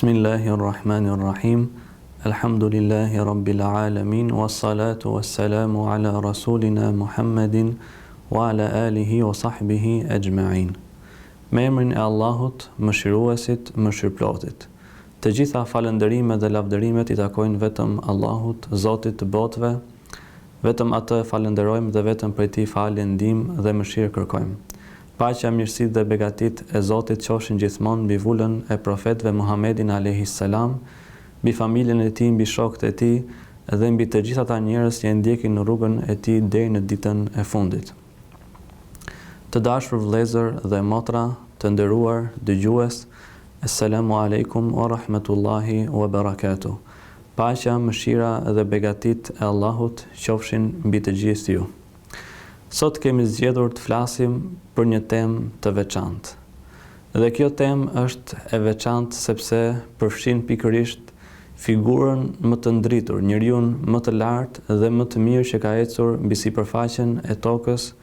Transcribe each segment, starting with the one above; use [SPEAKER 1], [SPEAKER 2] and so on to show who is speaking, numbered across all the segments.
[SPEAKER 1] Bismillahirrahmanirrahim. Alhamdulillahi rabbil alamin wassalatu wassalamu ala rasulina Muhammadin wa ala alihi wa sahbihi ajma'in. Me emrin e Allahut, mëshiruesit, mëshirëplotit. Të gjitha falënderimet dhe lavdërimet i takojnë vetëm Allahut, Zotit të botëve. Vetëm atë falënderojmë dhe vetëm prej tij falje, ndihmë dhe mëshirë kërkojmë. Paqja, mirësitë dhe begatit e Zotit qofshin gjithmonë mbi vulën e profetëve Muhammedin alayhis salam, mbi familjen e tij, mbi shokët e tij dhe mbi të gjithë ata njerëz që e ndjekin në rrugën e tij deri në ditën e fundit. Të dashur vëllezër dhe motra, të nderuar dëgjues, Assalamu alaikum wa rahmatullahi wa barakatuh. Paqja, mëshira dhe begatit e Allahut qofshin mbi të gjithë ju. Sot kemi zgjedhur të flasim për një temë të veçantë. Dhe kjo temë është e veçantë sepse përfshin pikërisht figurën më të ndritur, njeriu më të lartë dhe më të mirë që ka ecur mbi sipërfaqen e tokës,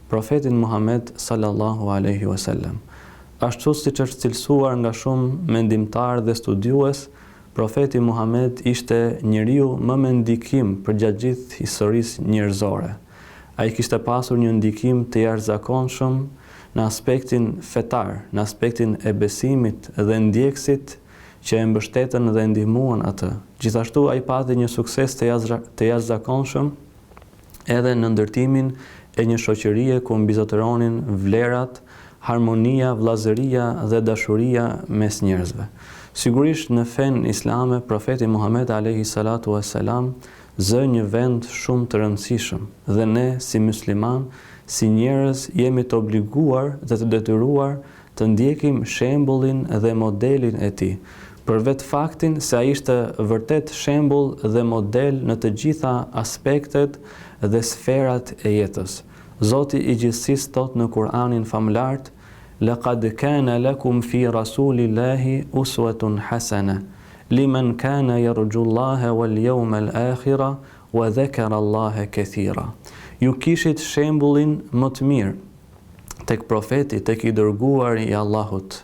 [SPEAKER 1] profetin Muhammed sallallahu alaihi wasallam. Ashtu siç është cilësuar nga shumë mendimtarë dhe studiues, profeti Muhammed ishte njeriu më me ndikim për gjatë gjithë historisë njerëzore. Ai kishte pasur një ndikim të jashtëzakonshëm në aspektin fetar, në aspektin e besimit dhe ndjekësit që e mbështetën dhe ndihmuan atë. Gjithashtu ai pati një sukses të jashtëzakonshëm edhe në ndërtimin e një shoqërie ku mbizotëronin vlerat, harmonia, vllazëria dhe dashuria mes njerëzve. Sigurisht në fen islame, profeti Muhammed alayhi salatu wassalam zë një vend shumë të rëndësishëm dhe ne si musliman, si njerëz jemi të obliguar dhe të detyruar të ndjekim shembullin dhe modelin e tij, për vetë faktin se ai ishte vërtet shembull dhe model në të gjitha aspektet dhe sferat e jetës. Zoti i gjithësisë thot në Kur'anin famëlart: "Laqad kana lakum fi rasulillahi uswatun hasana liman kana yarjullaha wal yawmal akhira wa dhakara Allaha kathira." Ju kishit shembullin më të mirë tek profeti, tek i dërguari i Allahut,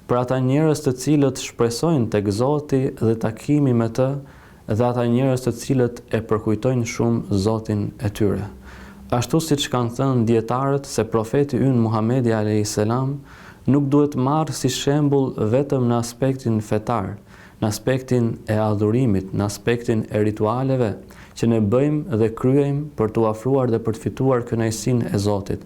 [SPEAKER 1] për ata njerëz të cilët shpresojnë tek Zoti dhe takimi me të, dhe ata njerëz të cilët e përkujtojnë shumë Zotin e tyre. Ashtu siç kanë thënë dietarët se profeti ynë Muhamedi alayhis salam nuk duhet marrë si shembull vetëm në aspektin fetar, në aspektin e adhurimit, në aspektin e ritualeve që ne bëjmë dhe kryejmë për t'u afruar dhe për të fituar kënaqësinë e Zotit.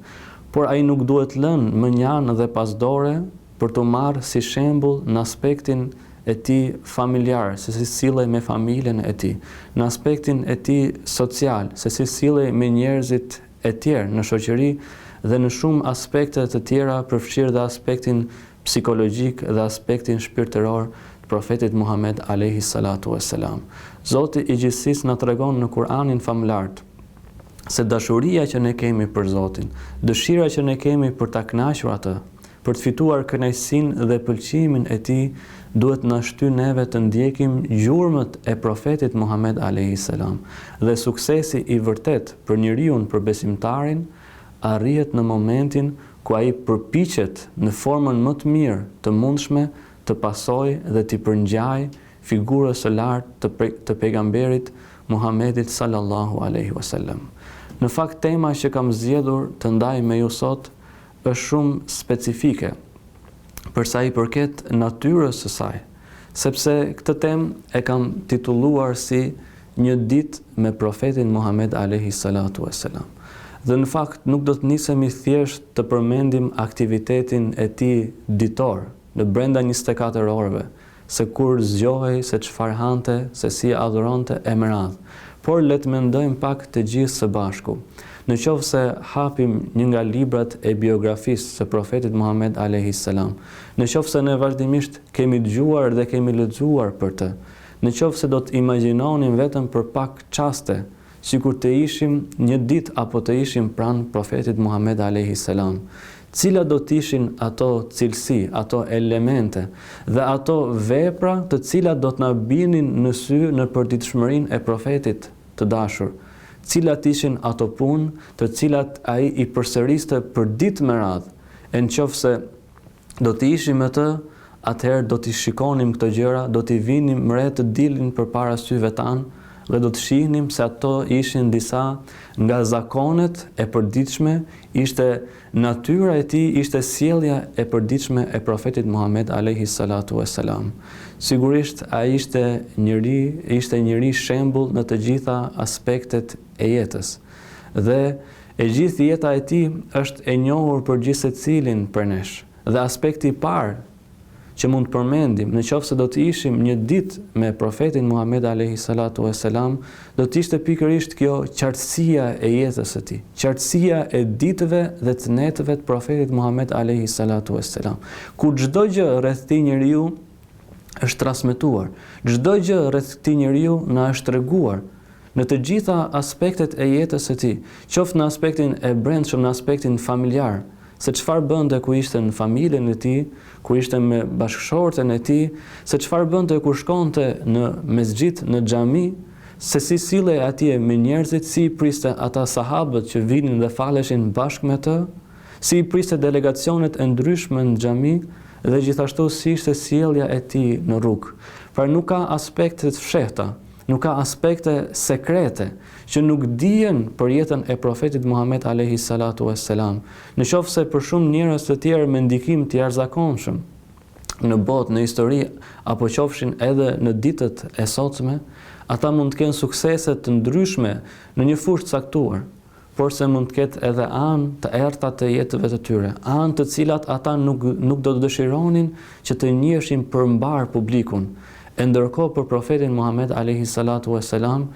[SPEAKER 1] Por ai nuk duhet lënë mënjanë dhe pasdore për t'u marrë si shembull në aspektin e tij familjar, se si sillej me familjen e tij, në aspektin e tij social, se si sillej me njerëzit e tjerë në shoqëri dhe në shumë aspekte të tjera, përfshirë dhe aspektin psikologjik dhe aspektin shpirtëror profetit Muhammed alayhi salatu wassalam. Zoti i gjithësisë na tregon në Kur'anin famëlart se dashuria që ne kemi për Zotin, dëshira që ne kemi për ta kënaqur atë, për të fituar kënaqësinë dhe pëlqimin e tij, duhet na shtyjë neve të ndjekim gjurmët e profetit Muhammed alayhi salam. Dhe suksesi i vërtet për njeriu, për besimtarin, arrihet në momentin ku ai përpiqet në formën më të mirë të mundshme të pasoj dhe të përngjaj figurës së lartë të pejgamberit Muhammedit sallallahu alaihi wasallam. Në fakt, tema që kam zgjedhur të ndaj me ju sot është shumë specifike për sa i përket natyrës së saj, sepse këtë temë e kam titulluar si një ditë me profetin Muhammed alayhi salatu wassalam. Dhe në fakt nuk do të nisemi thjesht të përmendim aktivitetin e tij ditor në brenda 24 orëve, se kur zgjohej, se çfarë hante, se si adhuronte e me radhë. Por le të mendojmë pak të gjithë së bashku. Në qoftë se hapim një nga librat e biografisë së profetit Muhammed alayhis salam, në qoftë se ne vazhdimisht kemi dëgjuar dhe kemi lexuar për të, në qoftë se do të imagjinonim vetëm për pak çaste, sikur të ishim një ditë apo të ishim pranë profetit Muhammed alayhis salam, cilat do të ishin ato cilësi, ato elemente dhe ato vepra të cilat do të na binin në sy në përditshmërinë e profetit të dashur, cilat ishin ato punë të cilat ai i përsëriste për ditë me radhë, e nëse do të ishim me të, atëherë do t'i shikonim këto gjëra, do t'i vinim mre të dilin përpara syve tanë dhe do të shihnim se ato ishin disa nga zakonet e përditshme, ishte natyra e tij, ishte sjellja e përditshme e profetit Muhammed alayhi salatu wassalam. Sigurisht ai ishte njëri shembull në të gjitha aspektet e jetës. Dhe e gjithë jeta e tij është e njohur për gjithë secilin për nesh. Dhe aspekti i parë që mund të përmendim, në qoftë se do të ishim një ditë me profetin Muhammed alayhi salatu wassalam, do të ishte pikërisht kjo qartësia e jetës së tij, qartësia e ditëve dhe të netëve të profetit Muhammed alayhi salatu wassalam, ku çdo gjë rreth këtij njeriu është transmetuar, çdo gjë rreth këtij njeriu na është treguar në të gjitha aspektet e jetës së tij, qoftë në aspektin e brendshëm, në aspektin familjar, se çfarë bënte ku ishte në familjen e tij, ku ishte me bashkëshorten e tij, se çfarë bënte kur shkonte në mesxhit, në xhami, se si sillej atje me njerëzit, si i priste ata sahabët që vinin dhe faleshin bashkë me të, si i priste delegacionet e ndryshme në xhami dhe gjithashtu si ishte sjellja e tij në rrugë. Pra nuk ka aspekte të fshehta, nuk ka aspekte sekrete që nuk dihen për jetën e profetit Muhammed alayhi salatu wassalam. Në qoftë se për shumë njerëz të tjerë me ndikim të jashtëzakonshëm në botë, në histori, apo qofshin edhe në ditët e sotme, ata mund të kenë suksese të ndryshme në një fushë të caktuar, por se mund të ketë edhe anë të errta të jetëve të tyre, anë të cilat ata nuk do të dëshironin që të njiheshin përmbar publikun. E ndërkohë për profetin Muhammed alayhi salatu wassalam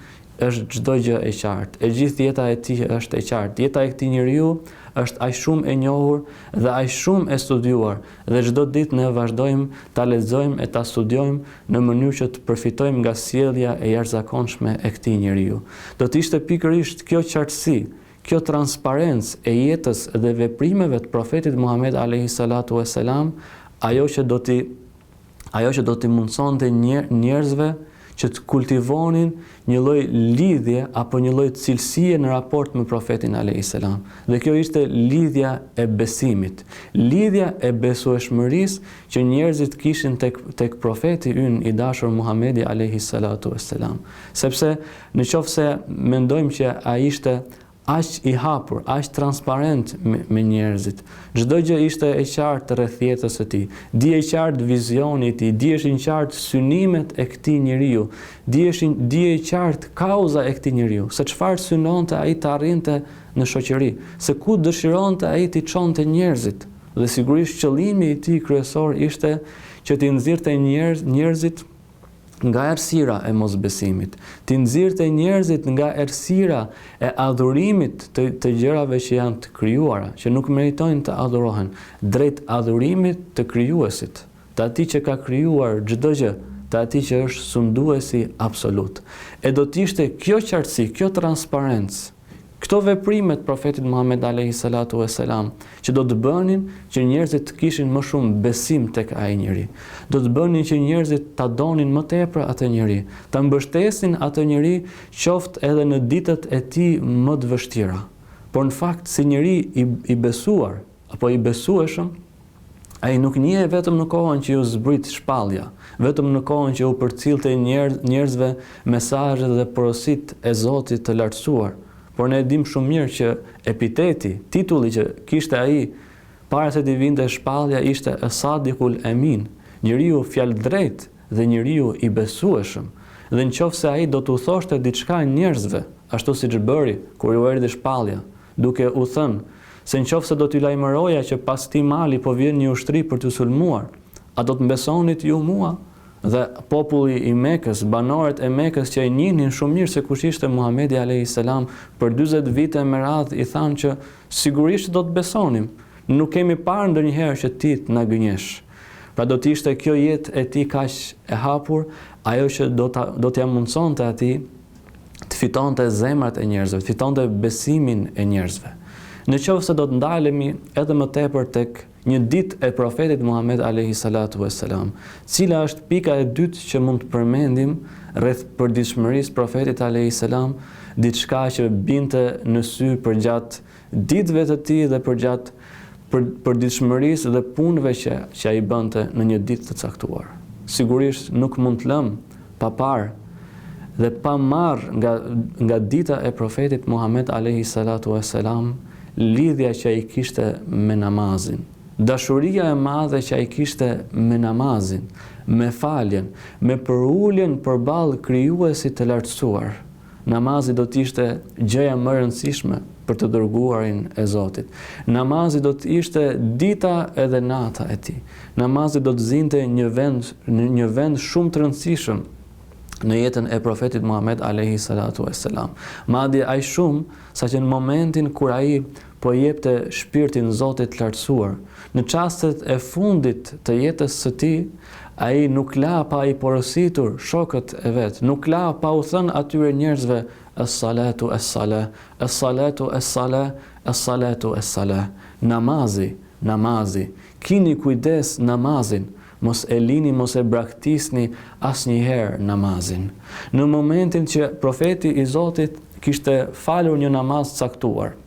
[SPEAKER 1] është çdo gjë e qartë. E gjithë jeta e tij është e qartë. Jeta e këtij njeriu është aq shumë e njohur dhe aq shumë e studiuar, dhe çdo ditë ne vazhdojmë ta lexojmë e ta studiojmë në mënyrë që të përfitojmë nga sjellja e jashtëzakonshme e këtij njeriu. Do të ishte pikërisht kjo qartësi, kjo transparencë e jetës dhe veprimeve të profetit Muhammed alayhi salatu wassalam, ajo që do t'i mundsonte njerëzve që të kultivonin një lloj lidhje apo një lloj cilësie në raport me profetin alayhis salam. Dhe kjo ishte lidhja e besimit, lidhja e besueshmërisë që njerëzit kishin tek profeti ynë i dashur Muhamedi alayhis salatu wassalam. Sepse nëse mendojmë që ai ishte aq i hapur, aq transparent me njerëzit. Çdo gjë ishte e qartë rreth jetës së tij. Dije qartë vizioni i tij, dijeshin qartë synimet e këtij njeriu, dije qartë kauza e këtij njeriu, se çfarë synonte ai të arrinte në shoqëri, se ku dëshironte ai të çonte njerëzit. Dhe sigurisht qëllimi i tij kryesor ishte që t'i nxirrte njerëzit nga errësira e mosbesimit, t'i nxirrte njerëzit nga errësira e adhurimit të gjërave që janë të krijuara, që nuk meritojnë të adhurohen, drejt adhurimit të krijuesit, të atij që ka krijuar çdo gjë, të atij që është sunduesi absolut. E do të ishte kjo qartësi, kjo transparencë, këto veprimet profetit Muhammed alayhi salatu wassalam që do të bënin që njerëzit të kishin më shumë besim tek ai njeri. Do të bënin që njerëzit ta donin më tepër atë njeri, ta mbështesin atë njeri qoftë edhe në ditët e tij më të vështira. Por në fakt si njeri i besuar apo i besueshëm, ai nuk njihej vetëm në kohën që u zbrit shpallja, vetëm në kohën që u përcillte njerëzve mesazhet dhe porositë e Zotit të lartësuar. Por ne dim shumë mirë që epiteti, titulli që kishte ai para se t'i vinte shpallja ishte As-Sadiqul Amin, njeriu fjalëdrejt dhe njeriu i besueshëm. Dhe nëse ai do t'u thoshte diçka njerëzve, ashtu siç bëri kur u erdhi shpallja, duke u thënë se nëse do t'ju lajmëroja që pas këtij mali po vjen një ushtri për t'ju sulmuar, a do të mbesonit ju mua? Dhe populli i Mekës, banorët e Mekës që e njihnin shumë mirë se kush ishte Muhamedi alayhis salam, për 40 vite me radhë i thanë që sigurisht do të besonim. Nuk kemi parë ndonjëherë që ti të na gënjesh. Pra do të ishte kjo jetë e tij kaq e hapur, ajo që do t'ia mundsonte atij të fitonte zemrat e njerëzve, të fitonte besimin e njerëzve. Nëse do të ndalemi edhe më tepër tek një ditë e profetit Muhammed alayhi salatu wassalam, cila është pika e dytë që mund të përmendim rreth përditshmërisë profetit alayhi salam, diçka që binte në sy përgjatë ditëve të tij dhe për ditëshmërisë dhe punëve që ai bënte në një ditë të caktuar. Sigurisht nuk mund të lëm pa parë dhe pa marrë nga dita e profetit Muhammed alayhi salatu wassalam lidhja që ai kishte me namazin. Dashuria e madhe që ai kishte me namazin, me faljen, me përuljen përballë krijuesit të lartësuar. Namazi do të ishte gjëja më e rëndësishme për të dërguarin e Zotit. Namazi do të ishte dita edhe nata e tij. Namazi do të zinte një vend shumë të rëndësishëm në jetën e profetit Muhammed alayhi salatu wassalam. Madje aq shumë saqë në momentin kur ai po jepte shpirtin Zotit të lartësuar, në çastet e fundit të jetës së tij, ai nuk la pa I porositur shokët e vet, nuk la pa u thënë atyre njerëzve as-salatu as-salah, as-salatu as-salah, as-salatu as-salah. Namazi, kini kujdes namazin, mos e lini, mos e braktisni asnjëherë namazin. Në momentin që profeti I Zotit kishte falur një namaz caktuar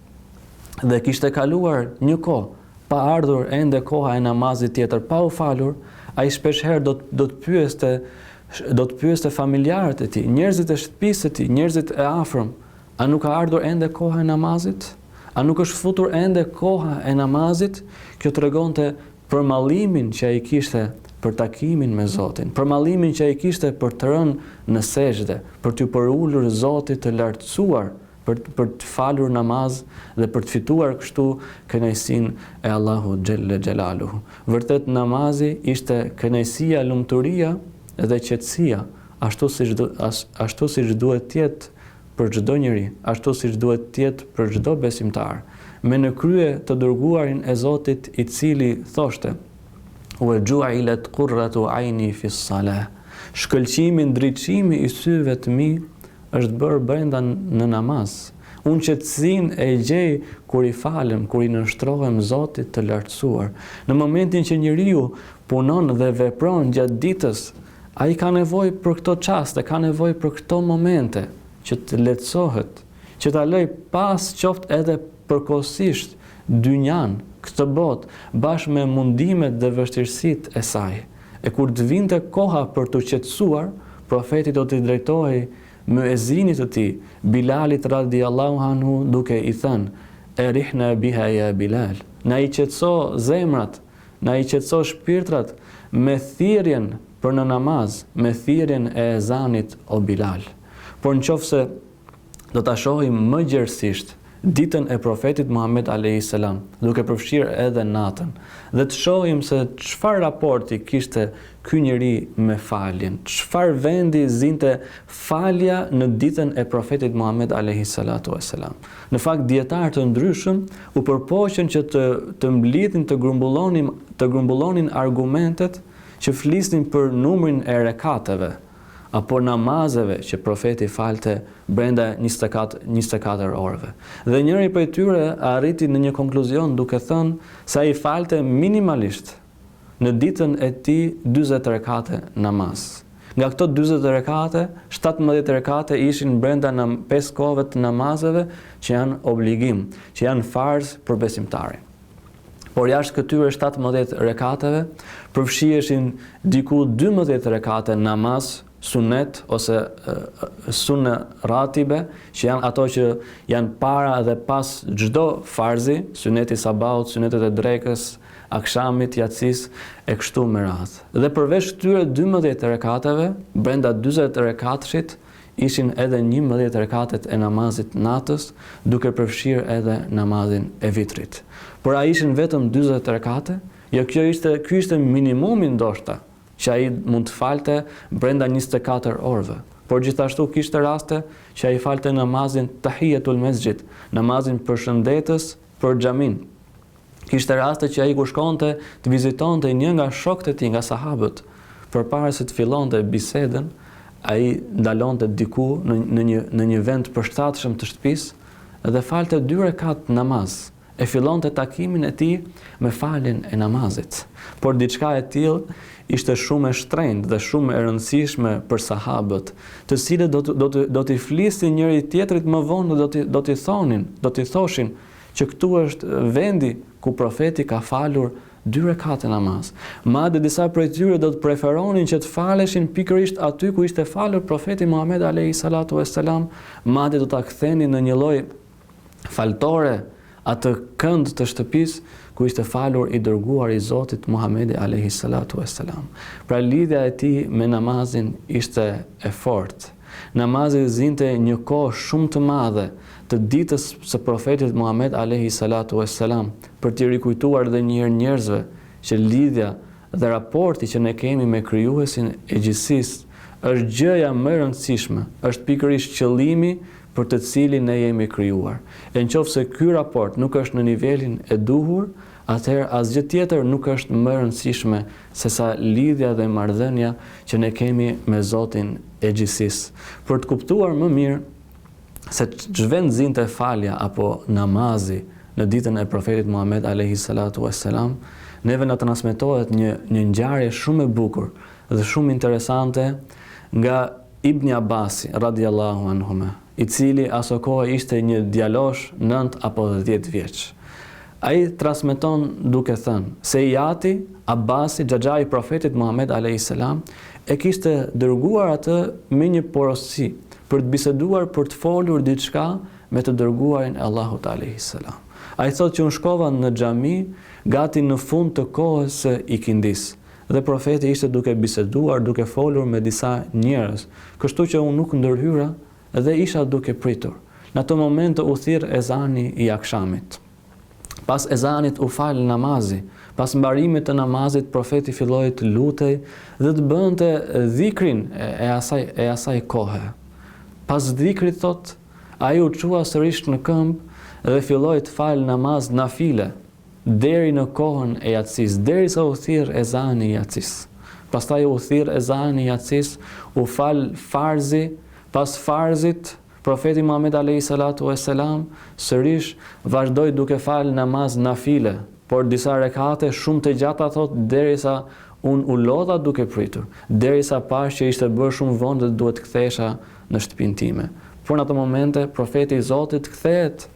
[SPEAKER 1] dhe kishte kaluar një kohë pa ardhur ende koha e namazit tjetër pa u falur, ai shpeshherë do të pyeste familjarët e tij, njerëzit e shtëpisë së tij, njerëzit e afërm, a nuk ka ardhur ende koha e namazit? A nuk është futur ende koha e namazit? Kjo tregonte për mallimin që ai kishte për takimin me Zotin, për mallimin që ai kishte për të rënë në sejdë, për t'u përulur Zotit të lartësuar, për të falur namaz dhe për të fituar kështu kënaqësinë e Allahut xhelle xhelaluhu. Vërtet namazi ishte kënaqësia, lumturia dhe qetësia, ashtu siç duhet të jetë për çdo njeri, ashtu siç duhet të jetë për çdo besimtar. Me në krye të dërguarin e Zotit I cili thoshte: "Wa ju'ilat qurratu 'aini fi s-salah." Shkëlqimi, ndriçimi I syve të mi është bërë brenda në namaz. Unë qetësinë e gjej kur I falem, kur I nënshtrohem Zotit të lartësuar. Në momentin që njeriu punon dhe vepron gjatë ditës, ai ka nevojë për këto çaste, ka nevojë për këto momente që të lehtësohet, që ta lëj pas qoftë edhe përkohësisht dynjan, këtë botë, bashkë me mundimet dhe vështirësitë e saj. E kur të vinte koha për të qetësuar, profeti do t'i drejtohej muezinit të tij, Bilalit radhiyallahu anhu, duke I thënë: "Erihna biha ya Bilal." Na I qetëso zemrat, na I qetëso shpirtrat me thirrjen për në namaz, me thirrjen e ezanit o Bilal. Por nëse do ta shohim më gjerësisht ditën e profetit Muhammed alayhi salam, duke përfshirë edhe natën, dhe të shohim se çfarë raporti kishte ky njeri me faljen, çfarë vendi zinte falja në ditën e profetit Muhammed alayhi salatu wassalam. Në fakt dietarë të ndryshëm u përpoqën që të mblidhin, të grumbullonin argumentet që flisnin për numrin e rekateve apo namazeve që profeti falte brenda 24 orëve. Dhe njëri prej tyre arriti në një konkluzion duke thënë se ai falte minimalisht në ditën e tij 40 rekate namaz. Nga këto 40 rekate, 17 rekate ishin brenda 5 kohëve të namazeve që janë obligim, që janë farz për besimtarin. Por jashtë këtyre 17 rekateve, përfshiheshin diku 12 rekate namaz sunet ose sunne ratibe, që janë ato që janë para dhe pas çdo farzi, suneti sabahut, sunetet e drekës, akshamit, yatsis e kështu me radhë. Dhe përveç këtyre 12 rekateve, brenda 40 rekatëshit ishin edhe 11 rekatet e namazit natës, duke përfshirë edhe namazin e vitrit. Por a ishin vetëm 40 rekate? Jo, ky ishte minimumi ndoshta që ai mund të falte brenda 24 orëve. Por gjithashtu kishte raste që ai falte namazin tahiyatul masjid, namazin përshëndetës për xhamin. Kishte raste që ai kur shkonte të vizitonte një nga shokët e tij, nga sahabët, përpara se të fillonte bisedën, ai ndalonte diku në një vend përshtatshëm të shtëpisë dhe falte 2 rekat namaz. E fillonte takimin e tij me faljen e namazit. Por diçka e tillë ishte shumë e shtrenjtë dhe shumë e rëndësishme për sahabët, të cilët do t'i flisin njëri tjetrit më vonë, do t'i thoshin që këtu është vendi ku profeti ka falur 2 rekate namaz. Madje disa prej tyre do të preferonin që të faleshin pikërisht aty ku ishte falur profeti Muhammed alayhi salatu vesselam, madje do ta kthenin në një lloj faltore atë kënd të shtëpisë ku ishte falur i dërguar i Zotit Muhamedi alayhi salatu vesselam. Pra lidhja e tij me namazin ishte e fortë. Namazi zinte një kohë shumë të madhe të ditës së profetit Muhammed alayhi salatu vesselam për t'i rikujtuar edhe një herë njerëzve që lidhja dhe raporti që ne kemi me krijuesin e gjithësisë është gjëja më e rëndësishme, është pikërisht qëllimi për të cilin ne jemi krijuar. E nëse ky raport nuk është në nivelin e duhur, atëherë asgjë tjetër nuk është më e rëndësishme se sa lidhja dhe marrëdhënia që ne kemi me Zotin e gjithësisë. Për të kuptuar më mirë se ç'vend zinte falja apo namazi në ditën e profetit Muhammed alayhi salatu vesselam, neve na transmetohet një ngjarje shumë e bukur dhe shumë interesante nga Ibn Abasi radiallahu anhuma, i cili aso kohë ishte një djalosh 9 apo 10 vjeç. Ai transmeton duke thënë se Jati Abasi, xhaxha i profetit Muhammed alayhi salam, e kishte dërguar atë me një porosi për të biseduar, për të folur diçka me të dërguarin e Allahut alayhi salam. Ai thotë që unë shkova në xhami gati në fund të kohës së ikindis. Dhe profeti ishte duke biseduar, duke folur me disa njerëz, kështu që unë nuk ndërhyra dhe isha duke pritur. Në atë moment u thirr ezani i akshamit. Pas ezanit u fal namazi. Pas mbarimit të namazit profeti filloi të lutej dhe të bënte dhikrin e asaj kohe. Pas dhikrit thot, ai u çua sërish në këmbë dhe filloi të fal namaz nafile deri në kohën e yatsis, derisa u thirr ezani i yatsis. Pastaj u thirr ezani i yatsis, u fal farzi, pas farzit profeti Muhammed alayhi salatu vesselam sërish vazhdoi duke fal namaz nafile, por disa rekate shumë të gjata thot derisa unë u lodha duke pritur, derisa pash që ishte bërë shumë vonë dhe duhet kthesha në shtëpinë time. Por në ato momente profeti i Zotit kthehet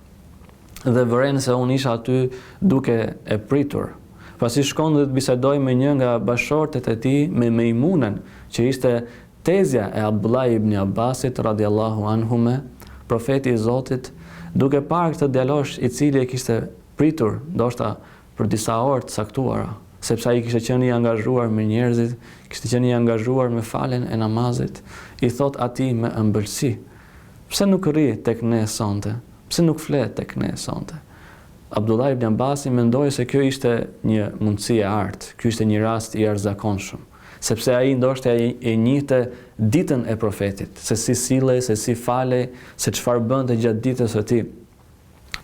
[SPEAKER 1] dhe vëren se unë isha aty duke e pritur. Pasi shkon dhe të bisedoj me një nga bashortet e tij, me Meimunën, që ishte tezja e Abdullah ibn Abbasit radiallahu anhume, profeti i Zotit, duke parë këtë djalosh i cili e kishte pritur, ndoshta për disa orë të saktuara, sepse ai kishte qenë i angazhuar me njerëzit, kishte qenë i angazhuar me faljen e namazit, i thot atij me ëmbëlsi: "Pse nuk rri tek ne sonte? Pse nuk flet tek ne sonte?" Abdullah ibn Abbasi mendoi se kjo ishte një mundësi e artë, ky ishte një rast i jashtëzakonshëm, sepse ai ndoshta e njihte ditën e profetit, se si sillej, se si falej, se çfarë bënte gjatë ditës së tij.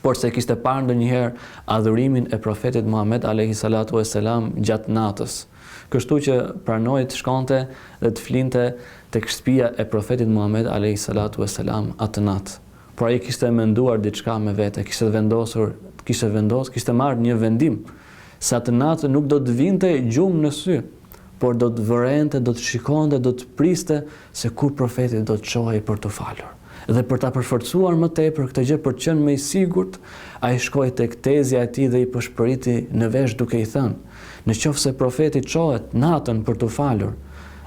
[SPEAKER 1] Por se kishte parë ndonjëherë adhurimin e profetit Muhammed alayhi salatu vesselam gjatë natës. Kështu që pranoi të shkonte dhe të flinte tek shtëpia e profetit Muhammed alayhi salatu vesselam atë natë. Por ai kishte menduar diçka me vete, kishte marrë një vendim se atë natë nuk do të vinte gjumë në sy, por do të vërente, do të shikonte, do të priste se kur profeti do të çohej për të falur. Dhe për ta përforcuar më tepër këtë gjë, për të qenë më i sigurt, ai shkoi tek tezja e tij dhe i përshpëriti në vesh duke i thënë: "Nëse profeti çohet natën për të falur,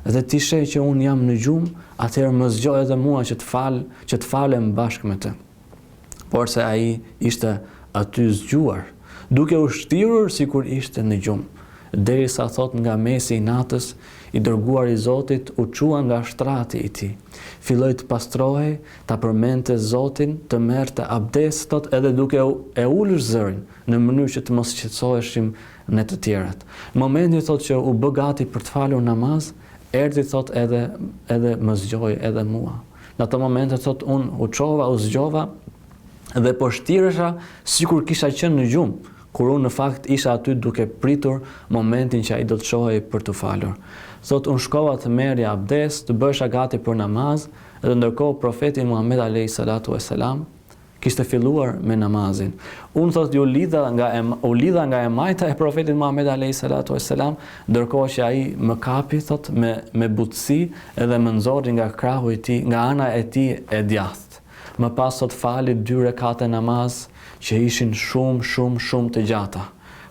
[SPEAKER 1] dhe ti sheh që unë jam në gjumë, atëherë më zgjoj edhe mua që të falem bashkë me të." Por se ai ishte aty zgjuar, duke u shtirur sikur ishte në gjumë, derisa thot nga mesi i natës, i dërguar i Zotit u çua nga shtrati i tij. Filloi të pastrohej, ta përmendte Zotin, të merrte abdes, thot edhe duke e ulur zërin në mënyrë që të mos qetësoheshim ne të tjerat. Në momentin thot që u bë gati për të falur namaz, erdhi thot edhe më zgjoi edhe mua. Në ato momente thot unë u çova, u zgjova dhe po shtiresha sikur kisha qenë në gjumë, kur unë në fakt isha aty duke pritur momentin që ai do të çohej për të falur. Thot unë shkova të merrja abdes, të bësha gati për namaz, dhe ndërkohë profeti Muhammed alayhi salatu vesselam kishte filluar me namazin. Unë thot u lidha nga e majta e profetit Muhammed alayhi salatu vesselam, ndërkohë që ai më kapi thot me butësi edhe më nxorri nga krahu i tij, nga ana e tij e djathtë. Më pas sot fali 2 rekate namaz që ishin shumë të gjata.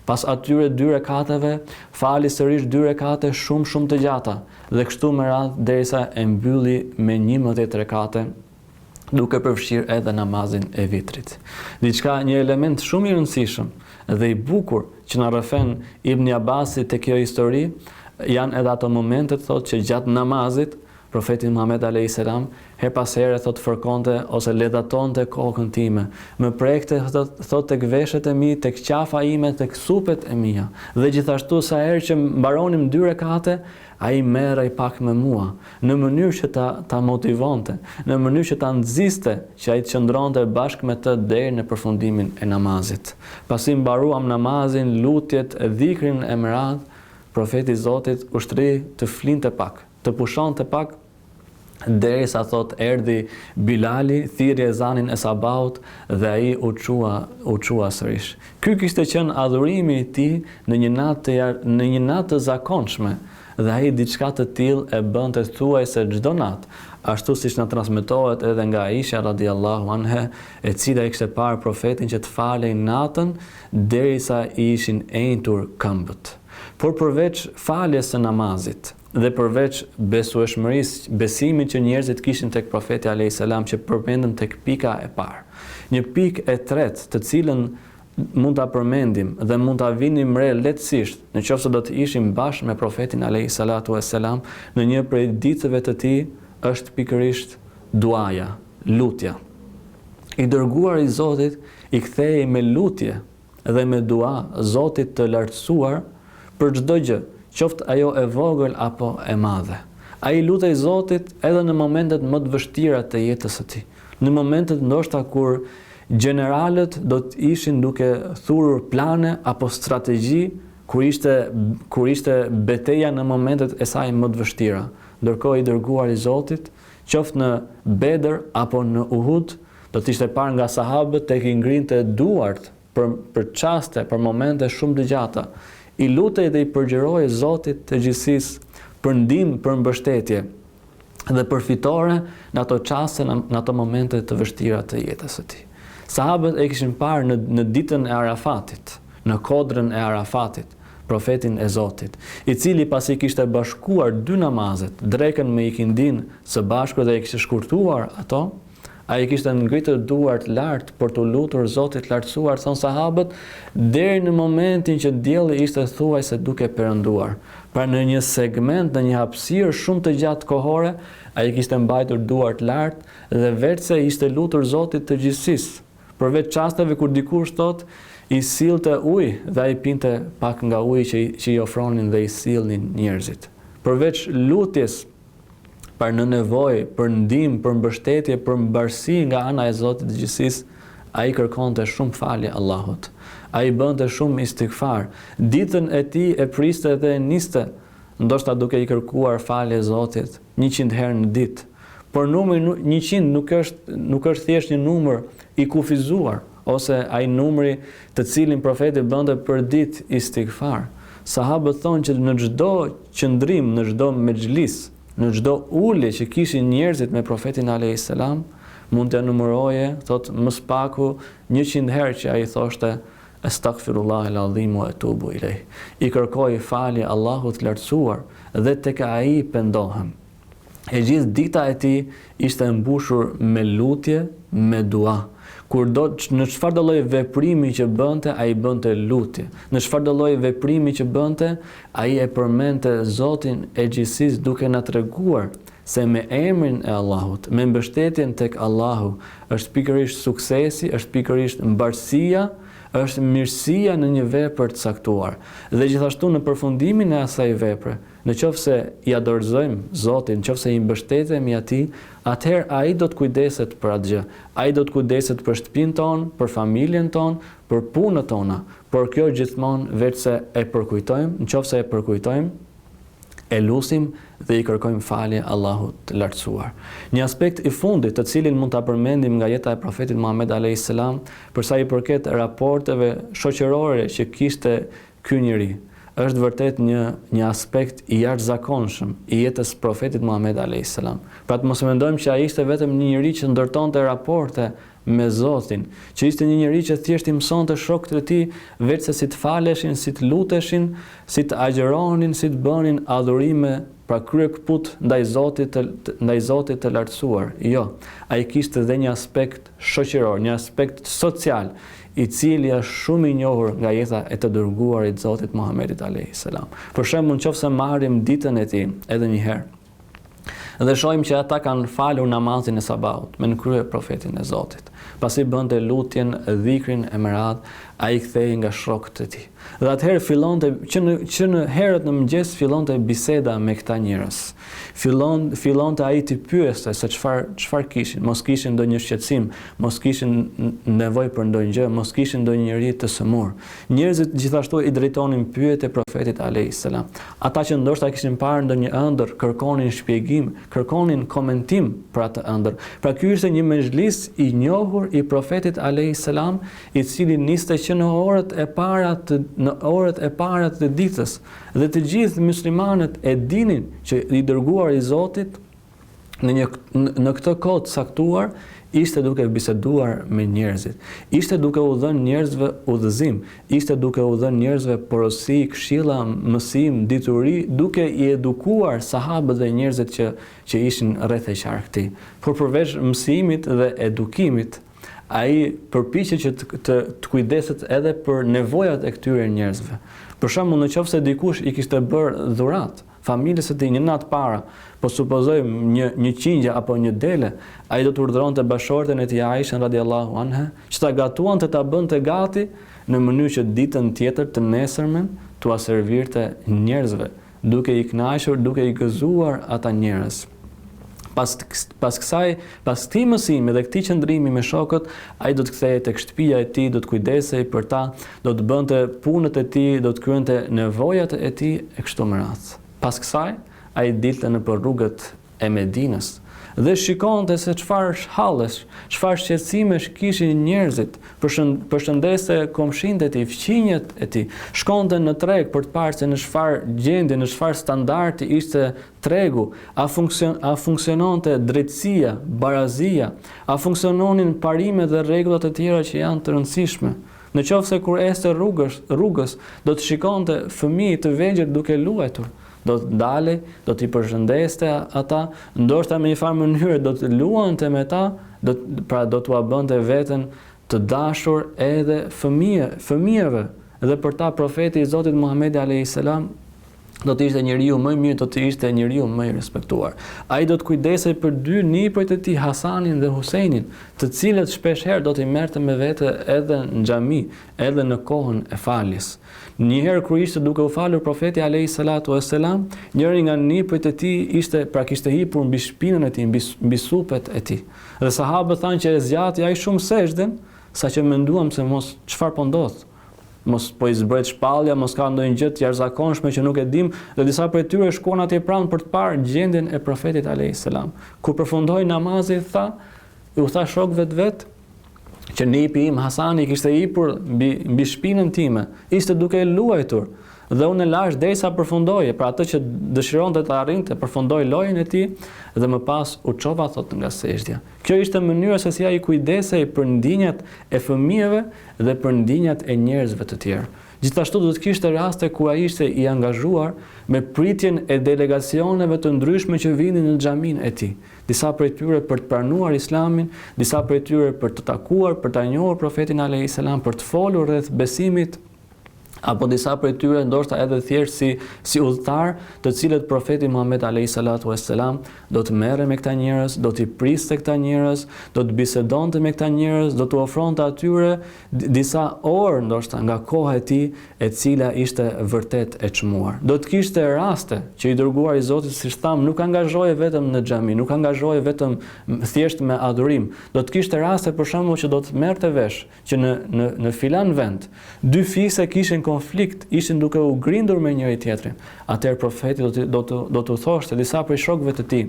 [SPEAKER 1] Pas atyre 2 rekateve, fali sërish 2 rekate shumë të gjata, dhe kështu me radhë derisa e mbylli me 11 rekate, duke përfshirë edhe namazin e vitrit. Një element shumë i rëndësishëm dhe i bukur që na rrëfen Ibn Abasi te kjo histori, janë edhe ato momentet thotë që gjatë namazit profeti Muhammed a.s. her pas here thot fërkonte ose ledhatonte kokën time, më prekte thot tek veshët e mi, tek qafa ime, tek supet e mia. Dhe gjithashtu sa herë që mbaronim 2 rekate, ai merrej pak me mua, në mënyrë që ta motivonte, në mënyrë që ta nxiste që ai të qëndronte bashkë me të deri në përfundimin e namazit. Pasi mbaruam namazin, lutjet, dhikrin e meradh, profeti i Zotit ushtri të flinte pak, të pushonte pak, derisa thot erdhi Bilali, thirrri ezanin e sabahut dhe ai u çua sërish. Ky kishte qenë adhurimi i tij në një natë të zakonshme, dhe ai diçka të tillë e bënte thuajse çdo natë, ashtu siç na transmetohet edhe nga Aisha radhiyallahu anha, e cila i kishte parë profetin që të falej natën derisa i ishin enjtur këmbët. Por përveç faljes së namazit dhe përveç besueshmërisë, besimit që njerëzit kishin tek profeti alayhis salam, që përmendëm tek pika e parë. Një pikë e tretë, të cilën mund ta përmendim dhe mund ta vinim re lehtësisht, nëse do të ishim bashkë me profetin alayhis salatu wassalam në një prej ditëve të tij, është pikërisht duaja, lutja. I dërguar i Zotit i kthehej me lutje dhe me dua Zotit të lartësuar për çdo gjë, qoftë ajo e vogël apo e madhe. Ai lutej Zotit edhe në momentet më të vështira të jetës së tij. Në momentet ndoshta kur gjeneralët do të ishin duke thurur plane apo strategji, kur ishte betejë në momentet e saj më të vështira. Ndërkohë i dërguar i Zotit, qoftë në Bedër apo në Uhud, do të ishte parë nga sahabët tek i ngrinte duart për çaste, për momente shumë të gjata. I lutej dhe i përgjëroi Zotit të gjithësisë për ndihmë, për mbështetje dhe për fitore në ato çaste, në ato momente të vështira të jetës së tij. Sahabët e kishin parë në ditën e Arafatit, në kodrën e Arafatit, profetin e Zotit, i cili pasi kishte bashkuar 2 namazet, drekën me ikindin së bashku dhe i kishte shkurtuar ato, ai kishte ngritur duart lart për të lutur Zotit lartësuar, thon sahabët, deri në momentin që dielli ishte thuajse duke perënduar. Pra në një segment, në një hapësirë shumë të gjatë kohore, ai kishte mbajtur duart lart dhe vetëse ishte lutur Zotit të gjithësisë. Përveç çasteve kur dikush thot i sillte ujë dhe ai pinte pak nga uji që i ofronin dhe i sillnin njerëzit. Përveç lutjes për në nevojë, për ndihmë, për mbështetje, për mbarësi nga ana e Zotit të gjithësisë, ai kërkonte shumë falje Allahut. Ai bënte shumë istighfar. Ditën e tij e priste dhe e niste, ndoshta duke i kërkuar falje Zotit 100 herë në ditë. Por numri 100 nuk është thjesht një numër i kufizuar, ose ai numri të cilin profeti bënte për ditë istighfar. Sahabët thonë që në çdo qëndrim, në çdo mexhlis, në çdo ulje që kishin njerëzit me profetin alayhis salam, mund të numëroje, thot më së paku 100 herë që ai thoshte Astaghfirullah al-azim wa atubu ilayh. I kërkoi falje Allahut të lartësuar dhe tek ai pendohem. E gjithë dita e tij ishte mbushur me lutje, me dua. Në çfarëdo lloj veprimi që bënte, ai bënte lutje. Në çfarëdo lloj veprimi që bënte, ai e përmendte Zotin e gjithësisë duke na treguar se me emrin e Allahut, me mbështetjen tek Allahu, është pikërisht suksesi, është pikërisht mbarësia, është mirësia në një vepër të caktuar. Dhe gjithashtu në përfundimin e asaj vepre, nëse i adorzojmë Zotin, nëse i mbështetemi atij, atëherë ai do të kujdeset për atë gjë. Ai do të kujdeset për shtëpinë tonë, për familjen tonë, për punët tona. Por kjo gjithmonë vetëse e përkujtojmë, nëse e përkujtojmë, e lusim dhe i kërkojmë falje Allahut të lartësuar. Një aspekt i fundit të cilin mund ta përmendim nga jeta e profetit Muhammed alayhis salam, për sa i përket raporteve shoqërore që kishte ky njeri, është vërtet një aspekt i jashtëzakonshëm i jetës profetit Muhammed alayhis salam. Pra të mos mendojmë që ai ishte vetëm një njerëz që ndërtonte raporte me Zotin, që ishte një njerëz që thjesht I mësonte shokët e tij vetë se si të faleshin, si të luteshin, si të agjëronin, si të bënin adhurime, pra kryekput ndaj Zotit të lartësuar. Jo, ai kishte edhe një aspekt shoqëror, një aspekt social, I cili është shumë I njohur nga jeta e të dërguarit Zotit Muhammedit alayhis salam. Për shembull, nëse marrim ditën e tij edhe një herë, dhe shohim që ata kanë falur namazin e sabahut me në krye profetin e Zotit. Pasi bënte lutjen, dhikrin e merat, ai kthehej nga shokët e tij. Dhe atëherë fillonte që në herët në mëngjes fillonte biseda me këta njerëz. Fillonte ai t'i pyeste se çfarë kishin, mos kishin ndonjë shqetësim, mos kishin nevojë për ndonjë gjë, mos kishin ndonjë njerëz të sëmur. Njerëzit gjithashtu I drejtonin pyetje profetit alayhis salam. Ata që ndoshta kishin parë ndonjë ëndër, kërkonin shpjegim, kërkonin komentim për atë ëndër. Pra ky ishte një mezhlis I njohur I profetit alayhis salam, I cili niste që në orët e para të ditës, dhe të gjithë muslimanët e dinin që I dërguar I Zotit në këtë kohë të saktuar ishte duke biseduar me njerëzit, ishte duke u dhënë njerëzve udhëzim, ishte duke u dhënë njerëzve porosi, këshilla, mësim, dituri, duke I edukuar sahabët dhe njerëzit që ishin rreth e qark tij. Por përveç mësimit dhe edukimit, ai përpiqet që të kujdeset edhe për nevojat e këtyre njerëzve. Për shembull, nëse dikush I kishte bërë dhurat familjes së tij një natë para, po supozojmë një qingje apo një dele, ai do të urdhëronte bashorten e tij Aisha radhiyallahu anha që ta gatuante, ta bënte gati në mënyrë që ditën tjetër të nesërmen t'ua servirte njerëzve, duke I kënaqur, duke I gëzuar ata njerëz. Pas këtij mësimi dhe këtij qëndrimi me shokët, ai do të kthehej tek shtëpia e tij, do të kujdesej për ta, do të bënte punët e tij, do të kryente nevojat e tij e kështu me radhë. Pas kësaj, ai dilte nëpër rrugët e Medinës dhe shikonte se çfarë hallesh, çfarë shqetësimesh kishin njerëzit, përshëndeste komshinët e tij, fqinjet e tij, shkonte në treg për të parë se në çfarë gjendje, në çfarë standardi ishte tregu, a funksiononte drejtësia, barazia, a funksiononin parimet dhe rregullat e tjera që janë të rëndësishme. Në qoftë se kur ecte rrugës, do të shikonte fëmijë të vegjël duke luajtur. Do të dalej, do t'i përshëndeste ata, ndoshta me një farë mënyrë do të luante me ta, do t'ua bënte veten të dashur edhe fëmijëve. Dhe për ta profeti I Zotit Muhammed alayhis salam do të ishte njeriu më I mirë, do të ishte njeriu më I respektuar. Ai do të kujdesej për dy nipërit e tij, Hasanin dhe Husejnin, të cilët shpesh herë do t'i merrte me vete edhe në xhami, edhe në kohën e faljes. Një herë kur ishte duke u falur profeti alayhis salatu wassalam, njëri nga nipërit e tij kishte hipur mbi shpinën e tij, mbi supet e tij. Dhe sahabët thanë që e zgjati ai shumë sejdën, saqë menduam se mos çfarë po ndodh. Mos po I zbret shpallja, mos ka ndonjë gjë të jashtëzakonshme që nuk e dim, dhe disa prej tyre shkuan atje pranë për të parë gjendjen e profetit alayhis salam. Kur përfundoi namazi, u tha shokëve vet që nipi im Hasani kishte hipur mbi shpinën time, ishte duke luajtur, dhe unë e lash derisa përfundoje, pra atë që dëshironte të arrinte, përfundoi lojën e tij dhe më pas u çova thot nga sejdja. Kjo ishte mënyra se si ai kujdesej për ndjenjat e fëmijëve dhe për ndjenjat e njerëzve të tjerë. Gjithashtu do të kishte raste ku ai ishte I angazhuar me pritjen e delegacioneve të ndryshme që vinin në xhamin e tij. Disa prej tyre për të pranuar Islamin, disa prej tyre për të takuar, për ta njohur profetin alayhis salam, për të folur rreth besimit, apo disa prej tyre ndoshta edhe thjesht si udhëtar, të cilët profeti Muhammed alayhis salatu wassalam do të merre me këta njerëz, do t'i priste këta njerëz, do të bisedonte me këta njerëz, do t'u ofronte atyre disa orë ndoshta nga koha e tij, e cila ishte vërtet e çmuar. Do të kishte raste që I dërguar I Zotit, siç tham, nuk angazhohej vetëm në xhami, nuk angazhohej vetëm thjesht me adhurim. Do të kishte raste për shembull që do të merrte vesh që në filan vend dy fise kishin konflikt, ishin duke u grindur me njëri tjetrin. Atëherë profeti do të thoshte disa prej shokëve të tij: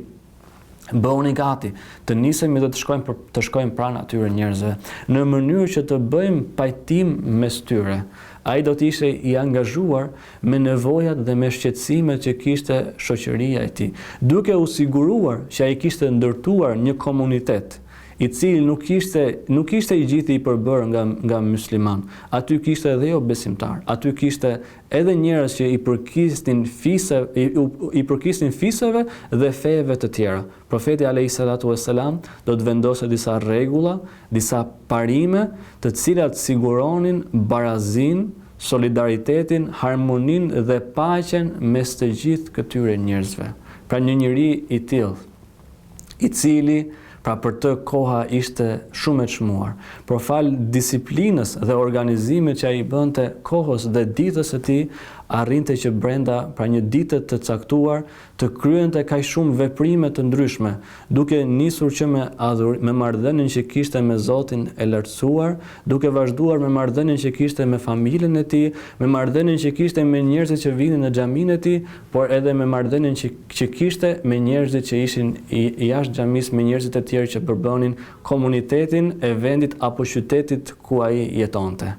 [SPEAKER 1] bëuni gati, të nisemi dhe të shkojmë pranë atyre njerëzve, në mënyrë që të bëjmë pajtim mes tyre. Ai do të ishte i angazhuar me nevojat dhe me shqetësimet që kishte shoqëria e tij, duke u siguruar që ai kishte ndërtuar një komunitet i cili nuk ishte i gjithë i përbërë nga musliman. Aty kishte edhe jo besimtar. Aty kishte edhe njerëz që i përkisnin fiseve dhe feve të tjera. Profeti alayhi salatu vesselam do të vendosë disa rregulla, disa parime, të cilat siguronin barazinë, solidaritetin, harmoninë dhe paqen mes të gjithë këtyre njerëzve. Pra një njeri i tillë, i cili pra për të koha ishte shumë e çmuar, por fal disiplinës dhe organizimit që ai bënte kohës dhe ditës së tij, arrinte që brenda pra një dite të caktuar të kryente kaq shumë veprime të ndryshme, duke nisur që me marrëdhënien që kishte me Zotin e Lartësuar, duke vazhduar me marrëdhënien që kishte me familjen e tij, me marrëdhënien që kishte me njerëzit që vinin në xhaminë e tij, por edhe me marrëdhënien që kishte me njerëzit që ishin jashtë xhamisë, me njerëzit e tjerë që përbënin komunitetin e vendit apo qytetit ku ai jetonte.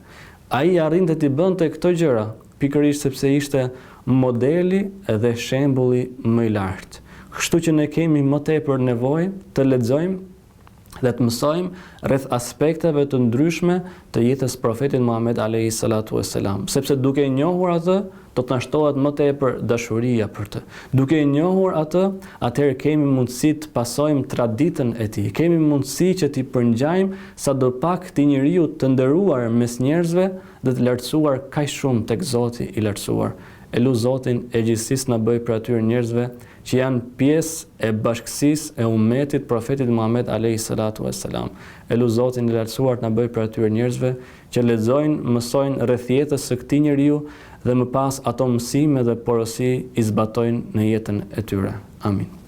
[SPEAKER 1] Ai arrinte të bënte këto gjëra pikërisht sepse ishte modeli dhe shembulli më i lartë. Kështu që ne kemi më tepër nevojë të lexojmë dhe të mësojmë rreth aspekteve të ndryshme të jetës profetit Muhammed alayhi salatu vesselam, sepse duke e njohur atë, do të na shtohet më tepër dashuria për të. Duke e njohur atë, atëherë kemi mundësi të pasojmë traditën e tij. Kemi mundësi që t'i përngjajmë sadopak këtij njeriu të nderuar mes njerëzve dhe të lartësuar kaq shumë tek Zoti i lartësuar. Elu Zotin e gjithësisë na bëj për atyre njerëzve që janë pjesë e bashkësisë e ummetit profetit Muhammed alayhi salatu vesselam. Elu Zotin e lartësuar na bëj për atyre njerëzve që lexojnë, mësojnë rreth jetës së këtij njeriu dhe më pas ato mësime dhe porosi i zbatojnë në jetën e tyre. Amin.